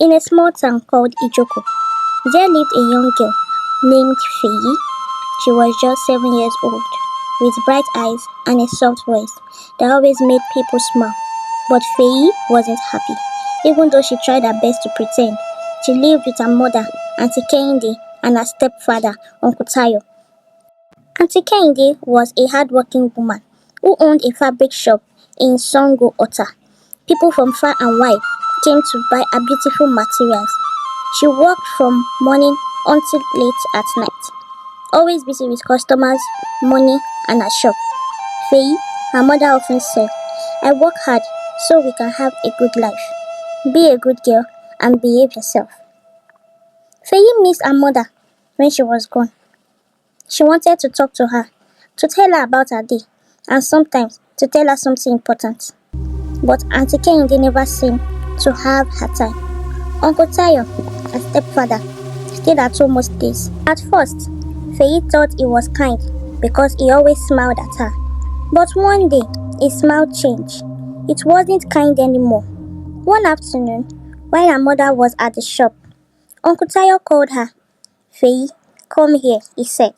In a small town called Ijoko, there lived a young girl named Feyi. She was just 7 years old, with bright eyes and a soft voice that always made people smile. But Feyi wasn't happy, even though she tried her best to pretend. She lived with her mother, Auntie Kehinde, and her stepfather, Uncle Tayo. Auntie Kehinde was a hardworking woman who owned a fabric shop in Sango Otta. People from far and wide came to buy her beautiful materials. She worked from morning until late at night, always busy with customers, money, and her shop. Feyi, her mother often said, "I work hard so we can have a good life. Be a good girl and behave yourself." Feyi missed her mother when she was gone. She wanted to talk to her, to tell her about her day, and sometimes to tell her something important. But Auntie Kehinde never seemed to have her time. Uncle Tayo, her stepfather, stayed at home most days. At first, Feyi thought he was kind because he always smiled at her. But one day, his smile changed. It wasn't kind anymore. One afternoon, while her mother was at the shop, Uncle Tayo called her. "Feyi, come here," he said.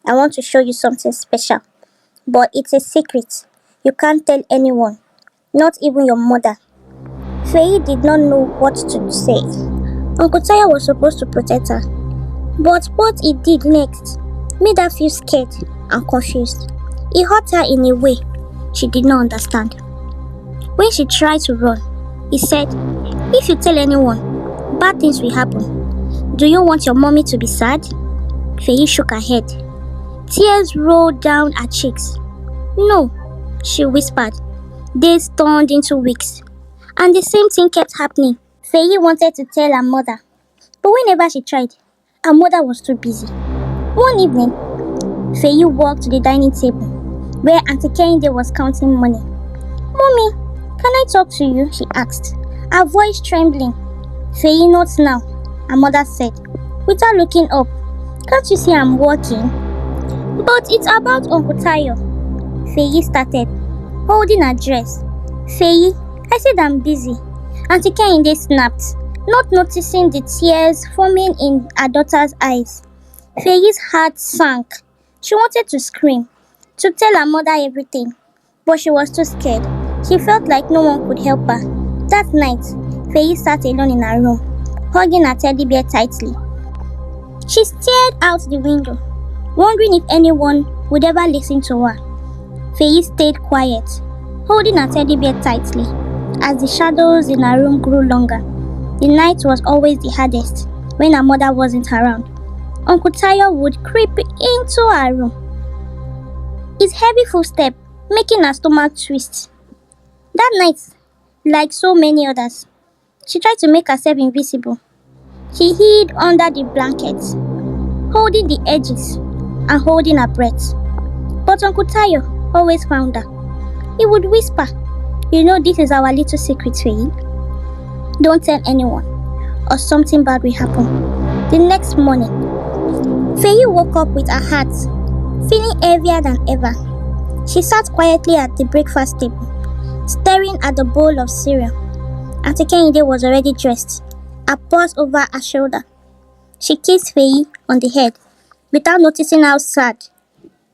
"I want to show you something special. But it's a secret. You can't tell anyone, not even your mother." Feyi did not know what to say. Uncle Tayo was supposed to protect her. But what he did next made her feel scared and confused. He hurt her in a way she did not understand. When she tried to run, he said, "If you tell anyone, bad things will happen. Do you want your mommy to be sad?" Feyi shook her head. Tears rolled down her cheeks. "No," she whispered. Days turned into weeks, and the same thing kept happening. Feyi wanted to tell her mother, but whenever she tried, her mother was too busy. One evening, Feyi walked to the dining table, where Auntie Kehinde was counting money. "Mommy, can I talk to you?" she asked, her voice trembling. "Feyi, not now," her mother said, without looking up. "Can't you see I'm working?" "But it's about Uncle Tayo," Feyi started, holding her dress. "Feyi, I said I'm busy." Auntie Kehinde snapped, not noticing the tears forming in her daughter's eyes. Feyi's heart sank. She wanted to scream, to tell her mother everything, but she was too scared. She felt like no one could help her. That night, Feyi sat alone in her room, hugging her teddy bear tightly. She stared out the window, wondering if anyone would ever listen to her. Feyi stayed quiet, holding her teddy bear tightly. As the shadows in her room grew longer, the night was always the hardest when her mother wasn't around. Uncle Tayo would creep into her room, his heavy footstep making her stomach twist. That night, like so many others, she tried to make herself invisible. She hid under the blankets, holding the edges and holding her breath. But Uncle Tayo always found her. He would whisper, "You know, this is our little secret, Feyi. Don't tell anyone, or something bad will happen." The next morning, Feyi woke up with her heart feeling heavier than ever. She sat quietly at the breakfast table, staring at the bowl of cereal. Auntie Kehinde was already dressed, her purse over her shoulder. She kissed Feyi on the head, without noticing how sad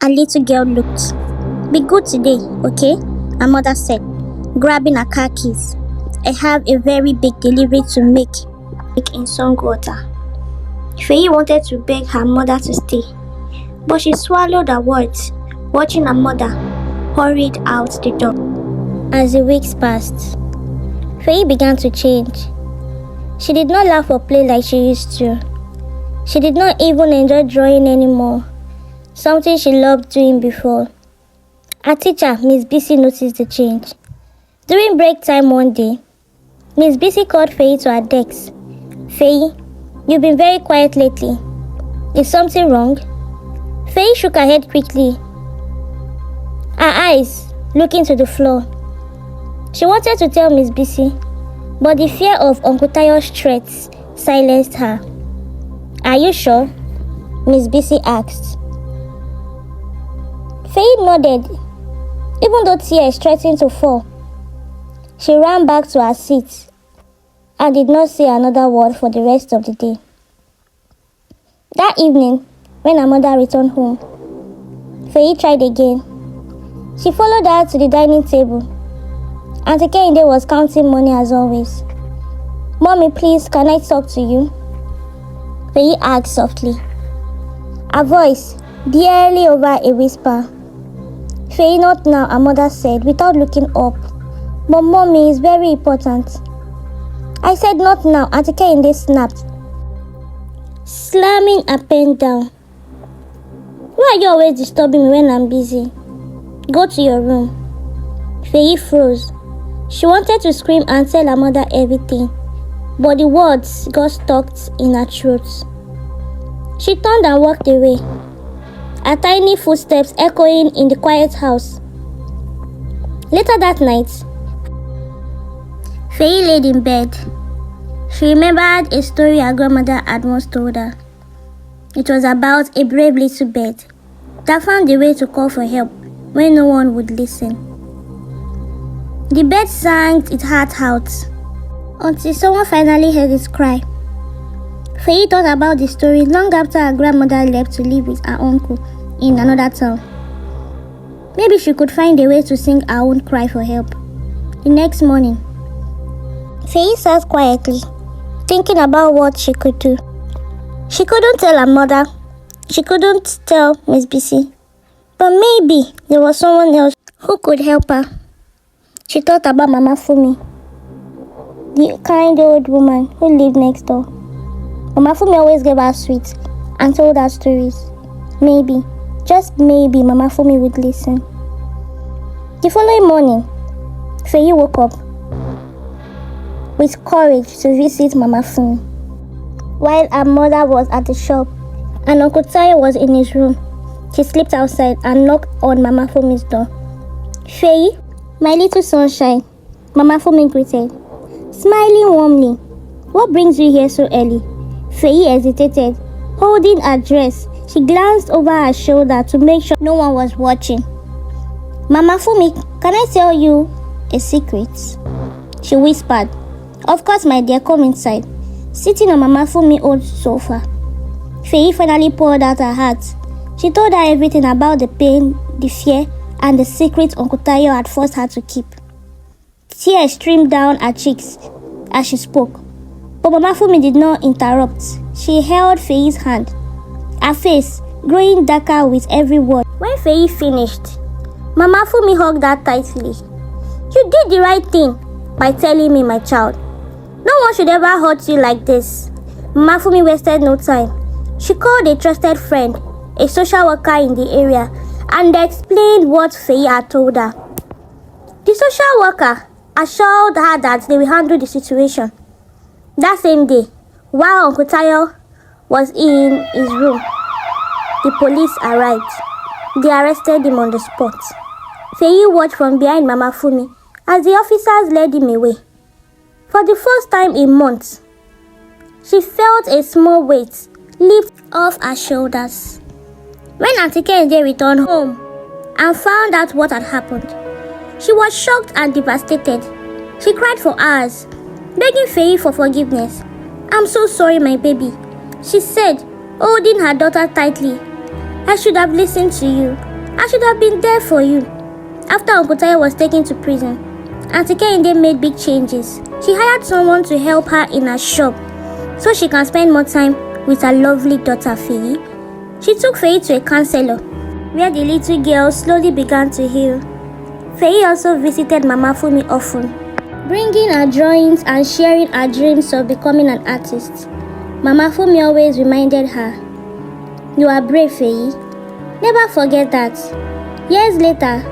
her little girl looked. "Be good today, okay?" her mother said, grabbing her car keys. "I have a very big delivery to make in Sango Otta." Feyi wanted to beg her mother to stay, but she swallowed her words, watching her mother hurried out the door. As the weeks passed, Feyi began to change. She did not laugh or play like she used to. She did not even enjoy drawing anymore, something she loved doing before. Her teacher, Miss Bisi, noticed the change. During break time one day, Miss Bisi called Feyi to her desk. "Feyi, you've been very quiet lately. Is something wrong?" Feyi shook her head quickly, her eyes looking to the floor. She wanted to tell Miss Bisi, but the fear of Uncle Tayo's threats silenced her. "Are you sure?" Miss Bisi asked. Feyi nodded, even though tears threatened to fall. She ran back to her seat. "Miss Bisi, I said I'm busy." She said, "But it's about Uncle Tayo." Feyi shook her head. Her eyes looking to the floor. She wanted to tell Miss Bisi, but the fear of Uncle Tayo's threats silenced her. "Are you sure?" Miss Bisi asked. Feyi nodded, even though tears threatened to fall. She ran back to her seat. and did not say another word for the rest of the day. That evening, when her mother returned home, Feyi tried again. She followed her to the dining table. Auntie Kehinde was counting money as always. "Mommy, please, can I talk to you?" Feyi asked softly, her voice barely over a whisper. "Feyi, not now," her mother said without looking up. "But Mommy, is very important." "I said not now," Auntie Kehinde snapped, slamming her pen down. "Why are you always disturbing me when I'm busy? Go to your room." Feyi froze. She wanted to scream and tell her mother everything, but the words got stuck in her throat. She turned and walked away, her tiny footsteps echoing in the quiet house. Later that night, Feyi laid in bed. She remembered a story her grandmother had once told her. It was about a brave little bird that found a way to call for help when no one would listen. The bird sang its heart out until someone finally heard its cry. Feyi thought about the story long after her grandmother left to live with her uncle in another town. Maybe she could find a way to sing her own cry for help. The next morning, Feyi sat quietly, thinking about what she could do. She couldn't tell her mother. She couldn't tell Miss Bisi. But maybe there was someone else who could help her. She thought about Mama Fumi, the kind old woman who lived next door. Mama Fumi always gave her sweets and told her stories. Maybe, just maybe, Mama Fumi would listen. The following morning, Feyi woke up with courage to visit Mama Fumi. While her mother was at the shop and Uncle Tayo was in his room, she slipped outside and knocked on Mama Fumi's door. "Feyi, my little sunshine," Mama Fumi greeted, smiling warmly. "What brings you here so early?" Feyi hesitated, holding her dress. She glanced over her shoulder to make sure no one was watching. "Mama Fumi, can I tell you a secret?" she whispered. "Of course, my dear, come inside." Sitting on Mama Fumi's old sofa, Feyi finally poured out her heart. She told her everything about the pain, the fear, and the secret Uncle Tayo had forced her to keep. Tears streamed down her cheeks as she spoke, but Mama Fumi did not interrupt. She held Feyi's hand, her face growing darker with every word. When Feyi finished, Mama Fumi hugged her tightly. "You did the right thing by telling me, my child. No one should ever hurt you like this." Mama Fumi wasted no time. She called a trusted friend, a social worker in the area, and explained what Feyi had told her. The social worker assured her that they will handle the situation. That same day, while Uncle Tayo was in his room, the police arrived. They arrested him on the spot. Feyi watched from behind Mama Fumi as the officers led him away. For the first time in months, she felt a small weight lift off her shoulders. When Auntie Kehinde returned home and found out what had happened, she was shocked and devastated. She cried for hours, begging Feyi for forgiveness. "I'm so sorry, my baby," she said, holding her daughter tightly. "I should have listened to you. I should have been there for you." After Uncle Tayo was taken to prison, Auntie Kehinde made big changes. She hired someone to help her in her shop so she can spend more time with her lovely daughter Feyi. She took Feyi to a counselor where the little girl slowly began to heal. Feyi also visited Mama Fumi often, bringing her drawings and sharing her dreams of becoming an artist. Mama Fumi always reminded her, "You are brave, Feyi. Never forget that." Years later,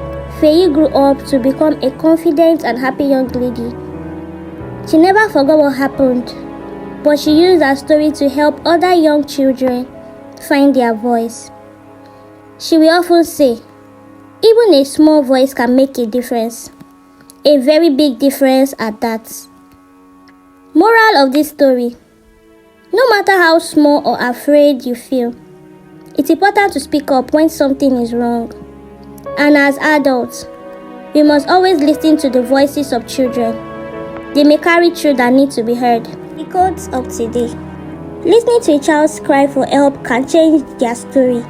Feyi grew up to become a confident and happy young lady. She never forgot what happened, but she used her story to help other young children find their voice. She will often say, even a small voice can make a difference. A very big difference at that. Moral of this story: no matter how small or afraid you feel, it's important to speak up when something is wrong. And as adults, we must always listen to the voices of children. they may carry truth that need to be heard. The quotes of today. Listening to a child's cry for help can change their story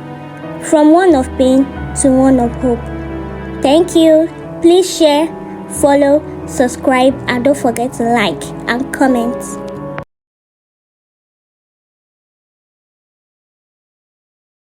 from one of pain to one of hope. Thank you. Please share, follow, subscribe, and don't forget to like and comment.